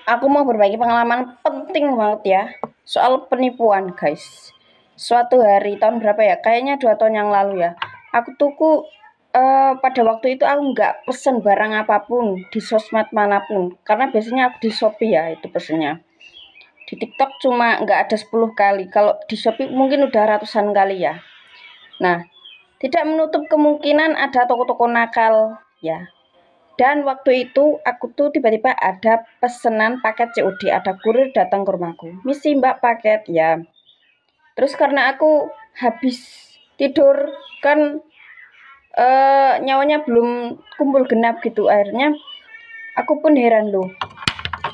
Aku mau berbagi pengalaman penting banget ya soal penipuan, guys. Suatu hari tahun berapa ya? Kayaknya 2 tahun yang lalu ya. Aku tuku pada waktu itu aku nggak pesen barang apapun di sosmed manapun karena biasanya aku di Shopee ya itu pesennya. Di TikTok cuma nggak ada 10 kali. Kalau di Shopee mungkin udah ratusan kali ya. Nah, tidak menutup kemungkinan ada toko-toko nakal ya. Dan waktu itu aku tuh tiba-tiba ada pesanan paket COD, ada kurir datang ke rumahku. Misi Mbak paket ya. Terus karena aku habis tidur kan nyawanya belum kumpul genap gitu. Akhirnya aku pun heran loh.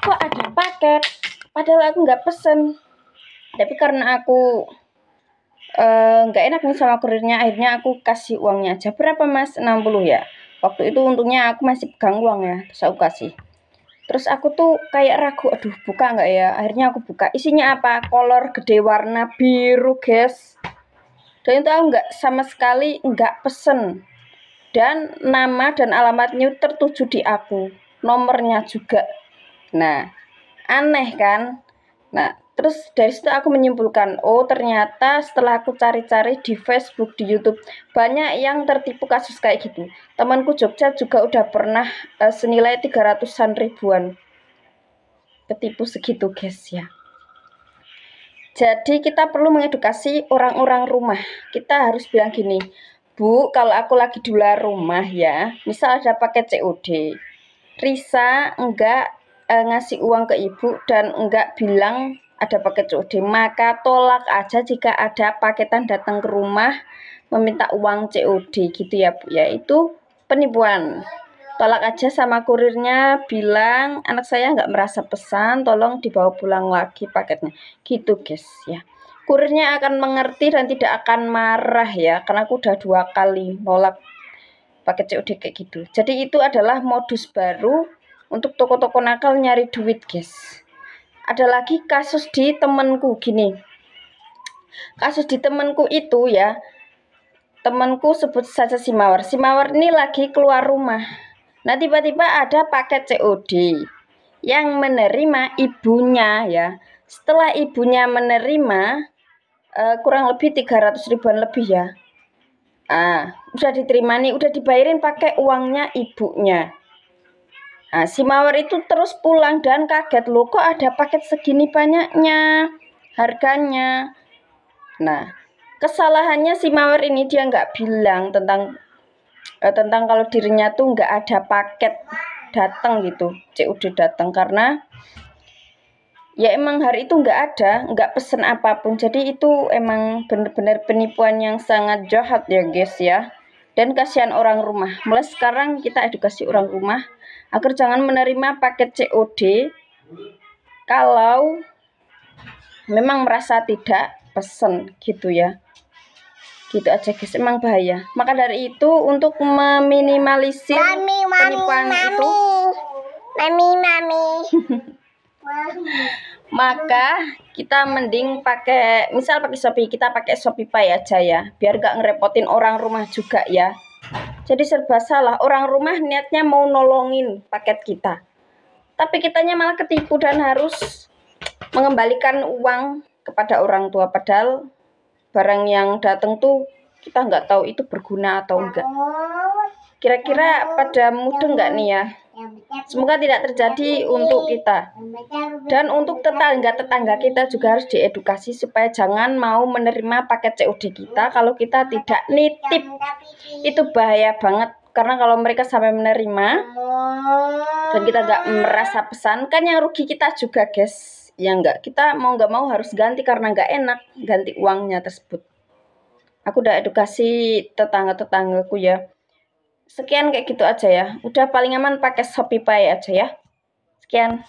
Kok ada paket? Padahal aku nggak pesen. Tapi karena aku nggak enak nih sama kurirnya, akhirnya aku kasih uangnya aja. Berapa Mas? 60 ya. Waktu itu untungnya aku masih pegang uang ya, terus aku kasih. Terus aku tuh kayak ragu, aduh buka nggak ya? Akhirnya aku buka. Isinya apa? Kolor gede warna biru, guys. Dan itu aku nggak sama sekali nggak pesen. Dan nama dan alamatnya tertuju di aku. Nomornya juga. Nah, aneh kan? Nah, terus dari situ aku menyimpulkan, oh ternyata setelah aku cari-cari di Facebook, di YouTube, banyak yang tertipu kasus kayak gitu. Temanku Jogja juga udah pernah senilai 300-an ribuan ketipu segitu, guys ya. Jadi kita perlu mengedukasi orang-orang rumah. Kita harus bilang gini, Bu, kalau aku lagi di luar rumah ya, misal ada paket COD, Risa enggak ngasih uang ke ibu dan enggak bilang ada paket COD, maka tolak aja jika ada paketan datang ke rumah meminta uang COD gitu ya Bu ya. Itu penipuan. Tolak aja sama kurirnya, bilang anak saya nggak merasa pesan, tolong dibawa pulang lagi paketnya. Gitu guys ya. Kurirnya akan mengerti dan tidak akan marah ya, karena aku udah 2 kali nolak paket COD kayak gitu. Jadi itu adalah modus baru untuk toko-toko nakal nyari duit guys. Ada lagi kasus di temenku gini. Kasus di temenku itu ya, temenku sebut saja si Mawar. Si Mawar ini lagi keluar rumah. Nah tiba-tiba ada paket COD yang menerima ibunya ya. Setelah ibunya menerima kurang lebih 300 ribuan lebih ya. Udah diterima nih, udah dibayarin pakai uangnya ibunya. Nah, si Mawar itu terus pulang dan kaget loh, kok ada paket segini banyaknya harganya. Nah, kesalahannya si Mawar ini dia nggak bilang tentang kalau dirinya tuh nggak ada paket datang gitu, COD datang, karena ya emang hari itu nggak pesen apapun. Jadi itu emang bener-bener penipuan yang sangat jahat ya guys ya. Dan kasihan orang rumah. Mulai sekarang kita edukasi orang rumah agar jangan menerima paket COD kalau memang merasa tidak pesen gitu ya. Gitu aja guys, emang bahaya. Maka dari itu untuk meminimalisir penipuan itu maka kita mending pakai, misal pakai Shopee, kita pakai Shopee aja ya, biar gak ngerepotin orang rumah juga ya. Jadi serba salah, orang rumah niatnya mau nolongin paket kita, tapi kitanya malah ketipu dan harus mengembalikan uang kepada orang tua, padahal barang yang datang tuh kita nggak tahu itu berguna atau enggak. Kira-kira pada mudeng nggak nih ya? Semoga tidak terjadi untuk kita. Dan untuk tetangga-tetangga kita juga harus diedukasi supaya jangan mau menerima paket COD kita kalau kita tidak nitip. Itu bahaya banget, karena kalau mereka sampai menerima dan kita nggak merasa pesan, kan yang rugi kita juga guys. Ya enggak, kita mau nggak mau harus ganti karena nggak enak ganti uangnya tersebut. Aku udah edukasi tetangga-tetanggaku ya. Sekian kayak gitu aja ya. Udah paling aman pakai Shopee aja ya. Sekian.